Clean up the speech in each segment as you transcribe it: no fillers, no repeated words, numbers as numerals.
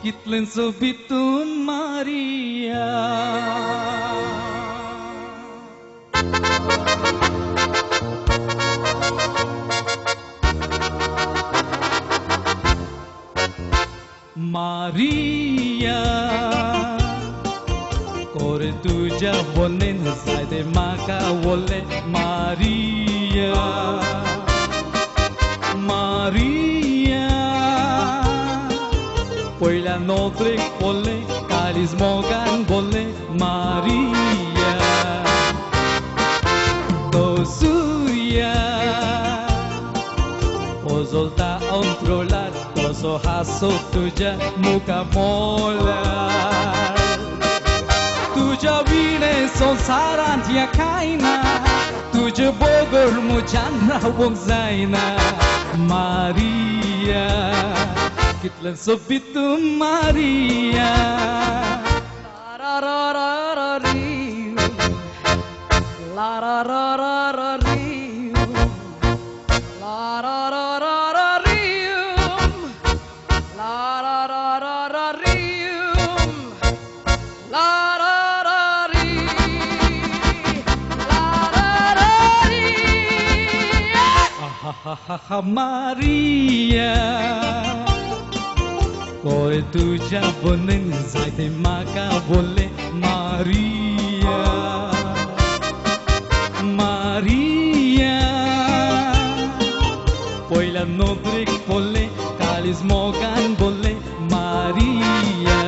कितलें सोबीतून Maria Maria Kore tuja bonen zaide maka wole Maria Maria Poila notrek pole kalis mogan bole Maria To surya Pozolta controlar Toso haso tuja muka molar Tuja vine संसारात या कायना तुझे बोगर मुझांना वंग जायना Maria कितलं सोबीतून Maria La ra ra ra ri La ra ra ra ra ri La ra ra ra ra ri La ra ra ra ra ri La ra ra ri La ra ra ri Ha ha ha ha Maria Kore tuja bonen zaide maka bole Maria Maria Poila nodrek pole kalis mogan bole Maria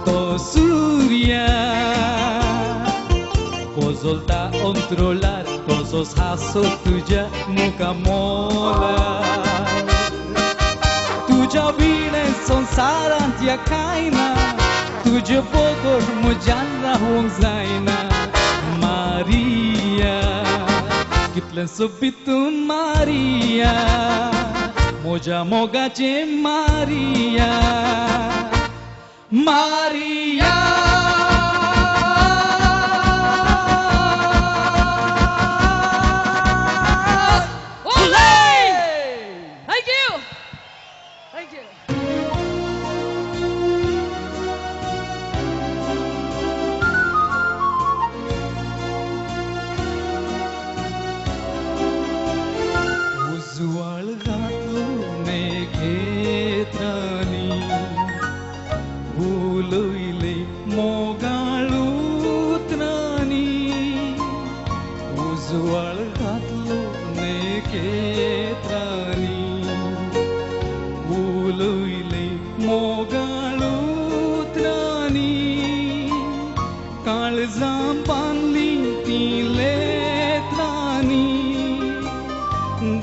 To surya Pozolta controlar tosos haso tuja muka molar Tuja vine संसारात या कायना तुझे बोगर मुझांना वंग जायना Maria कितलं सोबीतून Maria मोजा मोगाचे Maria Maria Thank you. उजवाळ घातलो नेत्रांनी उलयले मोगाळूतरांनी उजवाळ घातलो नेत्रांनी उलयले मोगाळूतरांनी काळजां बांदली ती लेत्रांनी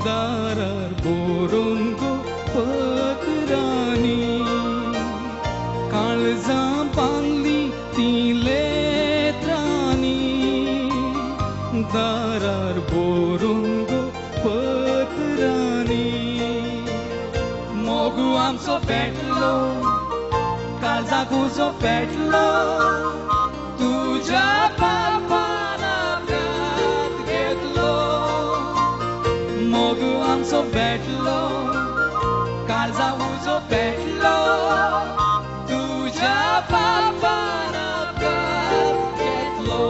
दारार बोरोन गो पत्रांनी काळजां बांदली ती लेत्रांनी दारार बोरोन गो पत्रांनी मोगू आमचो पेटलो काळजाक उजो पेटलो तुज्या पापान अपघात घेतलो मोगू आमचो पेटलो काळजा उजो पेटलो तुज्या पापान अपघात घेतलो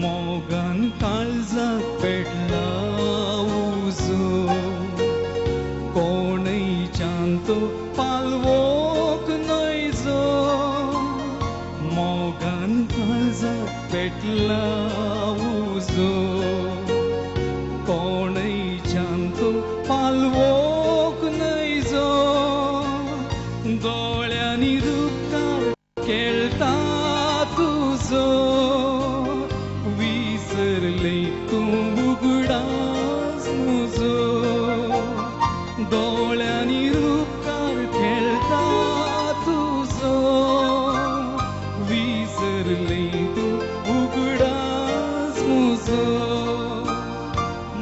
मोगान काळजाक पेटला उजो कोणैच्यान तो पालवोक नैजो मोगान काळजाक पेटला उजो कोणैच्यान तो पालवोक नैजो दोळ्यांनी रूपकार खेळटा तुजो विसरले तूं उगडास मुजो दोळ्यांनी रूपकार खेळटा तुजो विसरले तूं उगडास मुजो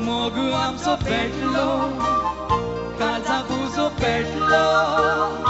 मोग आमचो पेटलो काळजाक उजो पेटलो